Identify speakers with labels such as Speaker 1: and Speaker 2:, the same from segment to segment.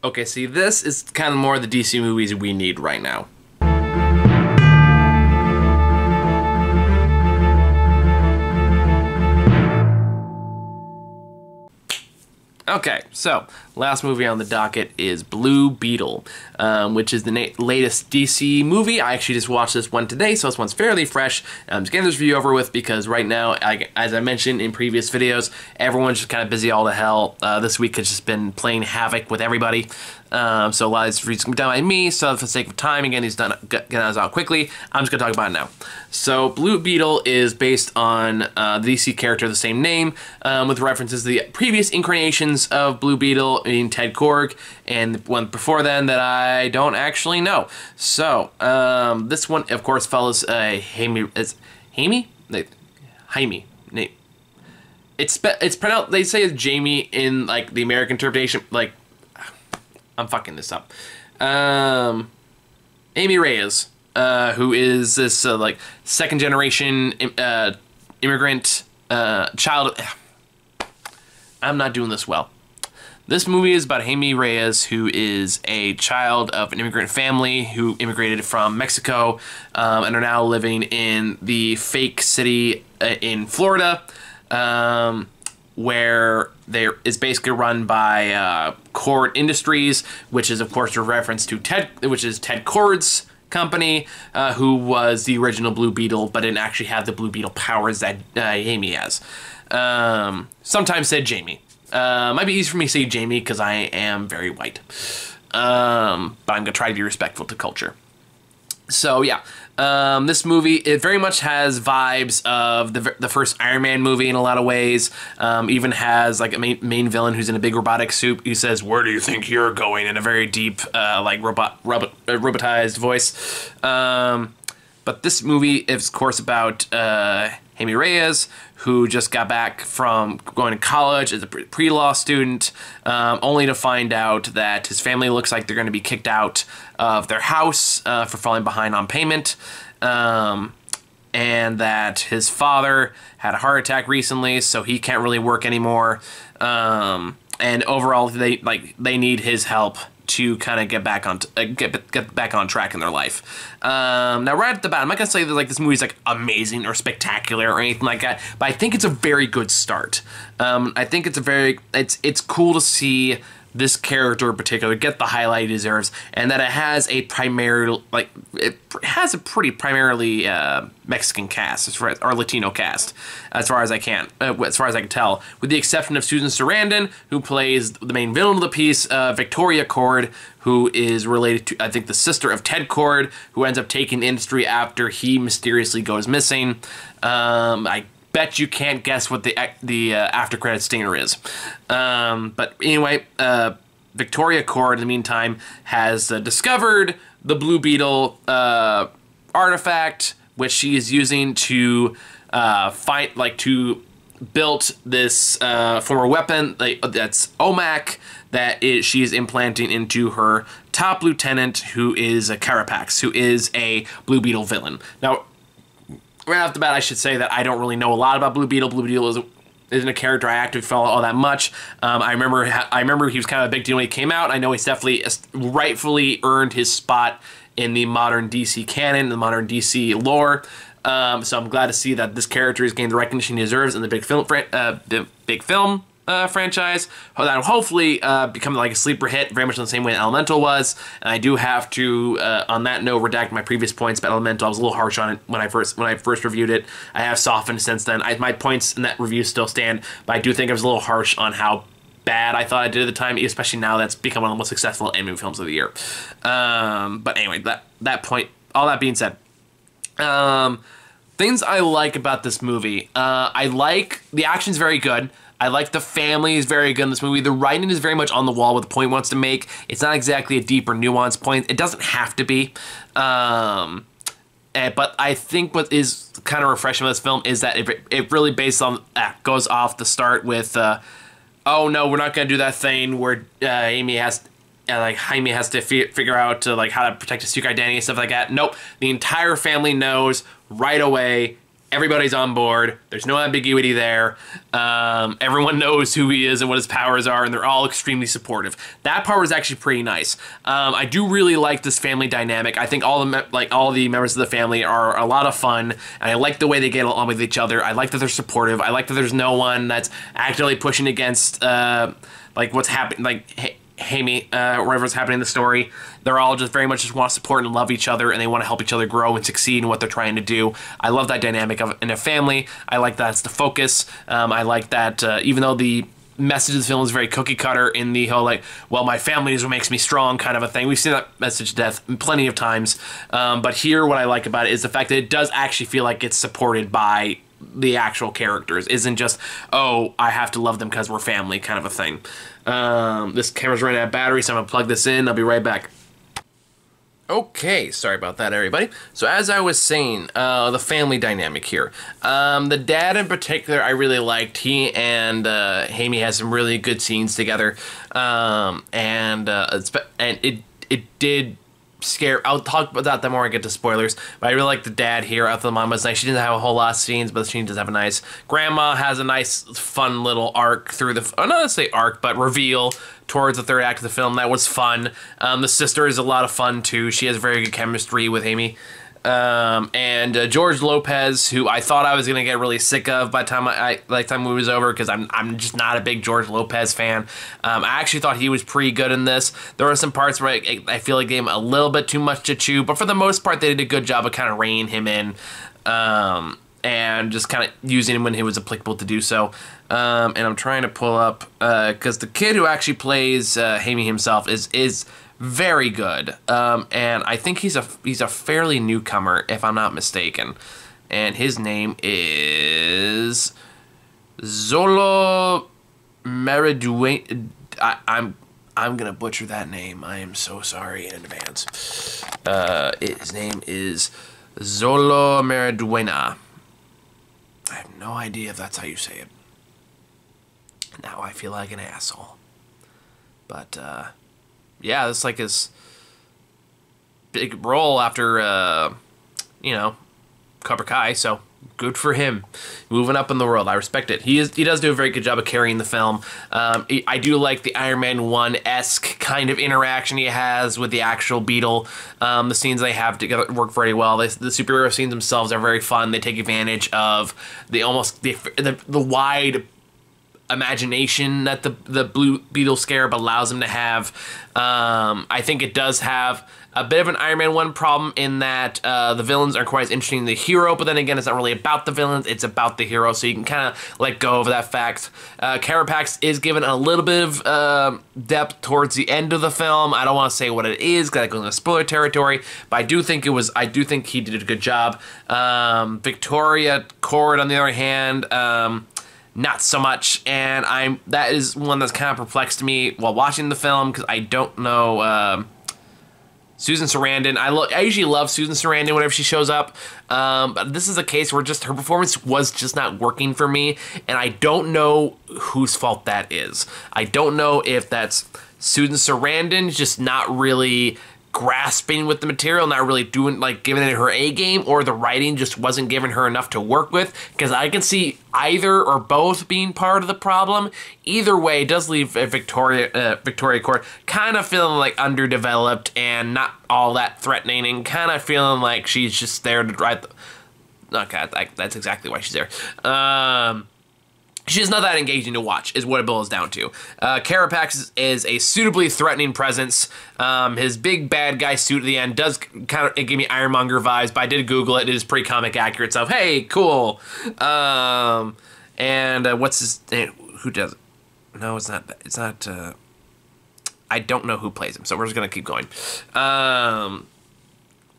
Speaker 1: Okay, see, this is kind of more the DC movies we need right now. Okay, so last movie on the docket is Blue Beetle, which is the latest DC movie. I actually just watched this one today, so this one's fairly fresh. I'm just getting this review over with because right now, as I mentioned in previous videos, everyone's just kind of busy all the hell. This week has just been playing havoc with everybody. So a lot of this reads done by me, so for the sake of time, again, he's done getting us out quickly. I'm just going to talk about it now. So Blue Beetle is based on the DC character of the same name, with references to the previous incarnations of Blue Beetle, in Ted Korg, and the one before then that I don't actually know. So, this one, of course, follows Jaime. It's pronounced, they say it's Jamie in, like, the American interpretation, like, I'm fucking this up. Amy Reyes, who is this, like, second-generation immigrant child. I'm not doing this well. This movie is about Amy Reyes, who is a child of an immigrant family who immigrated from Mexico and are now living in the fake city in Florida, where there is basically run by Cord Industries, which is, of course, a reference to Ted Kord's company, who was the original Blue Beetle, but didn't actually have the Blue Beetle powers that Amy has. Sometimes said Jamie. Might be easy for me to say Jamie because I am very white. But I'm going to try to be respectful to culture. So, yeah. This movie, it very much has vibes of the first Iron Man movie in a lot of ways. Even has, like, a main villain who's in a big robotic suit who says, "Where do you think you're going?" in a very deep, like, robotized voice. But this movie is, of course, about Jaime Reyes, who just got back from going to college as a pre-law student, only to find out that his family looks like they're going to be kicked out of their house for falling behind on payment, and that his father had a heart attack recently, so he can't really work anymore, and overall they need his help to kind of get back on track in their life. Now, right at the bat, I'm not gonna say that like this movie's like amazing or spectacular or anything like that, but I think it's a very good start. I think it's cool to see this character in particular get the highlight he deserves, and that it has a pretty primarily Mexican cast, or Latino cast, as far as I can tell, with the exception of Susan Sarandon, who plays the main villain of the piece, Victoria Cord, who is related to, I think, the sister of Ted Cord, who ends up taking the industry after he mysteriously goes missing. I bet you can't guess what the after credit stinger is. But anyway, Victoria Cord, in the meantime, has discovered the Blue Beetle artifact, which she is using to build this former weapon that's OMAC that she is implanting into her top lieutenant, who is a Carapax, who is a Blue Beetle villain. Now, right off the bat, I should say that I don't really know a lot about Blue Beetle. Blue Beetle isn't a character I actively follow all that much. I remember he was kind of a big deal when he came out. I know he's definitely rightfully earned his spot in the modern DC canon, the modern DC lore. So I'm glad to see that this character has gained the recognition he deserves in the big film franchise. That'll hopefully become like a sleeper hit, very much in the same way Elemental was. And I do have to, on that note, redact my previous points about Elemental. I was a little harsh on it when I first reviewed it. I have softened since then. My points in that review still stand, but I do think I was a little harsh on how bad I thought I did at the time, especially now that's become one of the most successful anime films of the year. But anyway, that point, all that being said, things I like about this movie, I like the action's very good. I like the family is very good in this movie. The writing is very much on the wall with the point it wants to make. It's not exactly a deep or nuanced point. It doesn't have to be. But I think what is kind of refreshing about this film is that it really based on goes off the start with, oh no, we're not gonna do that thing where Jaime has to figure out how to protect his secret identity and stuff like that. Nope, the entire family knows right away. Everybody's on board. There's no ambiguity there. Everyone knows who he is and what his powers are, and they're all extremely supportive. That part was actually pretty nice. I do really like this family dynamic. I think all the members of the family are a lot of fun, and I like the way they get along with each other. I like that they're supportive. I like that there's no one that's actively pushing against like what's happening, like Amy, whatever's happening in the story. They're all just very much just want to support and love each other, and they want to help each other grow and succeed in what they're trying to do. I love that dynamic in a family. I like that's the focus. I like that even though the message of the film is very cookie cutter in the whole like, well, my family is what makes me strong kind of a thing. We've seen that message to death plenty of times. But here what I like about it is the fact that it does actually feel like it's supported by the actual characters. Isn't just, oh, I have to love them because we're family kind of a thing. This camera's running out of battery, so I'm gonna plug this in. I'll be right back. Okay, sorry about that, everybody. So as I was saying, the family dynamic here. The dad in particular, I really liked. He and Amy had some really good scenes together, and it did scare. I'll talk about that more when I get to spoilers. But I really like the dad here. I thought the mom was nice. She didn't have a whole lot of scenes, but she does have a nice. Grandma has a nice, fun little arc through the. Not to say arc, but reveal towards the third act of the film. That was fun. The sister is a lot of fun too. She has very good chemistry with Amy. And George Lopez, who I thought I was gonna get really sick of by the time the movie was over, because I'm just not a big George Lopez fan. I actually thought he was pretty good in this. There were some parts where I feel like gave him a little bit too much to chew, but for the most part, they did a good job of kind of reining him in, and just kind of using him when he was applicable to do so. And I'm trying to pull up because the kid who actually plays Amy himself is very good, and I think he's a fairly newcomer, if I'm not mistaken, and his name is Zolo Meriduena. I'm gonna butcher that name. I am so sorry in advance. His name is Zolo Meriduena. I have no idea if that's how you say it. Now I feel like an asshole, but yeah, this is like his big role after, you know, Cobra Kai, so good for him. Moving up in the world. I respect it. He does do a very good job of carrying the film. I do like the Iron Man 1-esque kind of interaction he has with the actual Beetle. The scenes they have together work very well. The superhero scenes themselves are very fun. They take advantage of the wide imagination that the Blue Beetle scarab allows him to have. I think it does have a bit of an Iron Man 1 problem in that the villains aren't quite as interesting as the hero, but then again, it's not really about the villains, it's about the hero, so you can kind of let go of that fact. Carapax is given a little bit of depth towards the end of the film. I don't want to say what it is, because that goes into spoiler territory, but I do think he did a good job. Victoria Cord, on the other hand, not so much, and that is one that's kind of perplexed me while watching the film, because I don't know Susan Sarandon. I usually love Susan Sarandon whenever she shows up, but this is a case where just her performance was just not working for me, and I don't know whose fault that is. I don't know if that's Susan Sarandon just not really grasping with the material, not really giving it her A game, or the writing just wasn't giving her enough to work with, because I can see either or both being part of the problem. Either way, it does leave Victoria Court kind of feeling like underdeveloped and not all that threatening, and kind of feeling like she's just there to drive okay, that's exactly why she's there. She's not that engaging to watch, is what it boils down to. Carapax is a suitably threatening presence. His big bad guy suit at the end does kind of give me Ironmonger vibes, but I did Google it. It is pretty comic accurate, so hey, cool. What's his name? Who does it? No, it's not. It's not. I don't know who plays him, so we're just gonna keep going.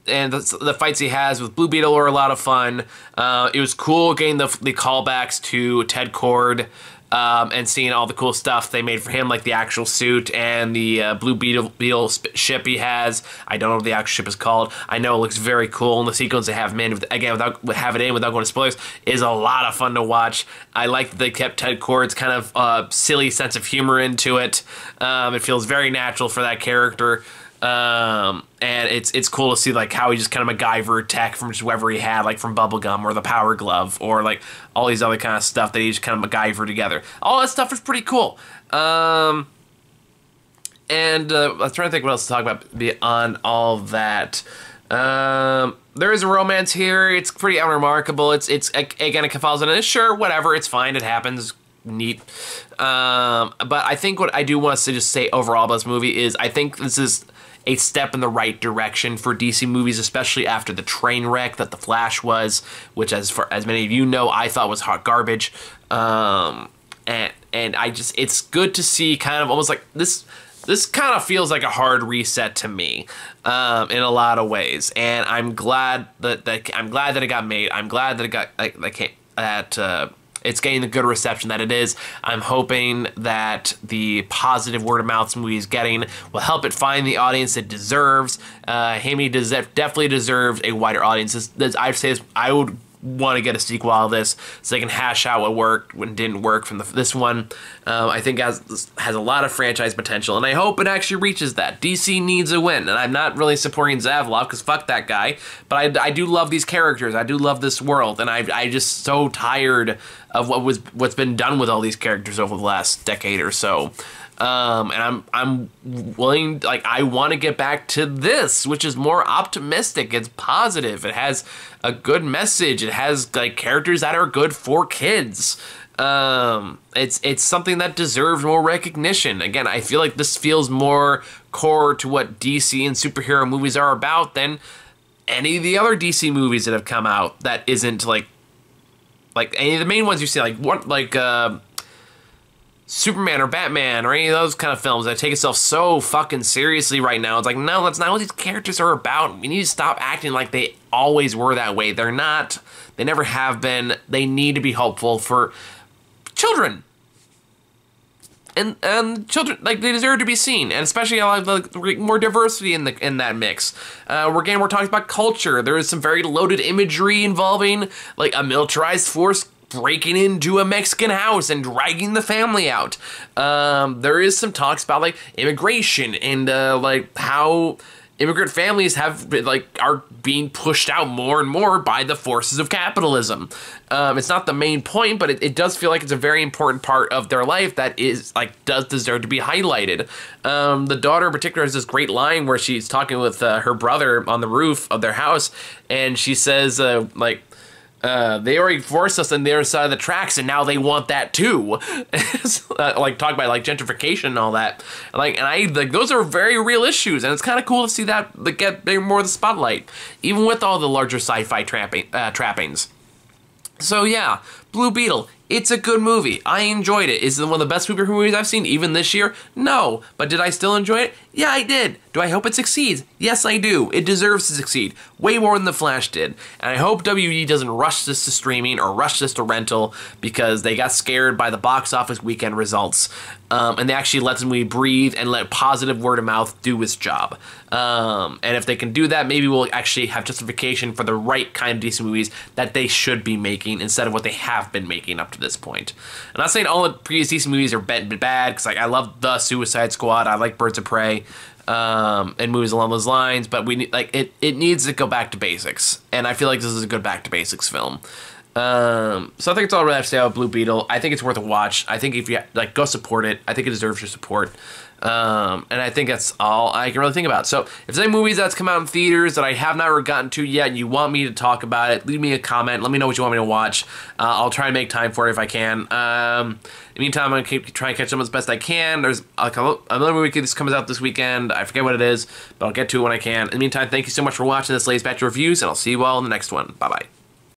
Speaker 1: And the fights he has with Blue Beetle are a lot of fun. It was cool getting the callbacks to Ted Cord and seeing all the cool stuff they made for him, like the actual suit and the Blue Beetle ship he has. I don't know what the actual ship is called. I know it looks very cool, and the sequence they have him in, again, without going to spoilers, is a lot of fun to watch. I like that they kept Ted Cord's kind of silly sense of humor into it. It feels very natural for that character. And it's cool to see like how he just kind of MacGyver tech from just whatever he had, like from Bubblegum or the Power Glove or like all these other kind of stuff that he just kind of MacGyver together. All that stuff is pretty cool. And I was trying to think what else to talk about beyond all that. There is a romance here. It's pretty unremarkable. It's again, it falls into sure, whatever. It's fine. It happens. Neat. But I think what I do want to just say overall about this movie is I think this is a step in the right direction for DC movies, especially after the train wreck that The Flash was, which as many of you know, I thought was hot garbage. And I just, it's good to see kind of almost like this kind of feels like a hard reset to me, in a lot of ways. And I'm glad that it got made. I'm glad that it got it's getting the good reception that it is. I'm hoping that the positive word of mouth this movie is getting will help it find the audience it deserves. Hammy definitely deserves a wider audience. I'd say I would want to get a sequel out of this so they can hash out what worked, what didn't work from this one. I think has a lot of franchise potential, and I hope it actually reaches that. DC needs a win, and I'm not really supporting Zavalov because fuck that guy, but I do love these characters. I do love this world, and I just so tired of what's been done with all these characters over the last decade or so. And I'm willing, like, I want to get back to this, which is more optimistic. It's positive. It has a good message. It has like characters that are good for kids. It's something that deserves more recognition. Again, I feel like this feels more core to what DC and superhero movies are about than any of the other DC movies that have come out. That isn't like any of the main ones you see, Superman or Batman or any of those kind of films that take itself so fucking seriously right now. It's like, no, that's not what these characters are about. We need to stop acting like they always were that way. They're not. They never have been. They need to be hopeful for children. And children, like, they deserve to be seen, and especially like more diversity in that mix. We're talking about culture. There is some very loaded imagery involving like a militarized force breaking into a Mexican house and dragging the family out. There is some talks about like immigration and like how immigrant families are being pushed out more and more by the forces of capitalism. It's not the main point, but it does feel like it's a very important part of their life that is does deserve to be highlighted. The daughter in particular has this great line where she's talking with her brother on the roof of their house, and she says they already forced us on the other side of the tracks, and now they want that too. Talk about like gentrification and all that. Those are very real issues, and it's kind of cool to see that get more of the spotlight, even with all the larger sci-fi trappings. So yeah, Blue Beetle. It's a good movie. I enjoyed it. Is it one of the best superhero movies I've seen even this year? No. But did I still enjoy it? Yeah, I did. Do I hope it succeeds? Yes, I do. It deserves to succeed. Way more than The Flash did. And I hope WB doesn't rush this to streaming or rush this to rental because they got scared by the box office weekend results. And they actually let the movie breathe and let positive word of mouth do its job. And if they can do that, maybe we'll actually have justification for the right kind of decent movies that they should be making instead of what they have been making up to this point. I'm not saying all the previous DC movies are bad, because I love The Suicide Squad, I like Birds of Prey, and movies along those lines, but we need it needs to go back to basics, and I feel like this is a good back to basics film. So I think it's all I really have to say about Blue Beetle. I think it's worth a watch. I think if you go support it, I think it deserves your support. And I think that's all I can really think about. So if there's any movies that's come out in theaters that I have not gotten to yet and you want me to talk about it, leave me a comment. Let me know what you want me to watch. I'll try and make time for it if I can. In the meantime, I'm going to keep trying to catch them as best I can. There's another movie that comes out this weekend. I forget what it is, but I'll get to it when I can. In the meantime, thank you so much for watching this latest batch of reviews, and I'll see you all in the next one. Bye-bye.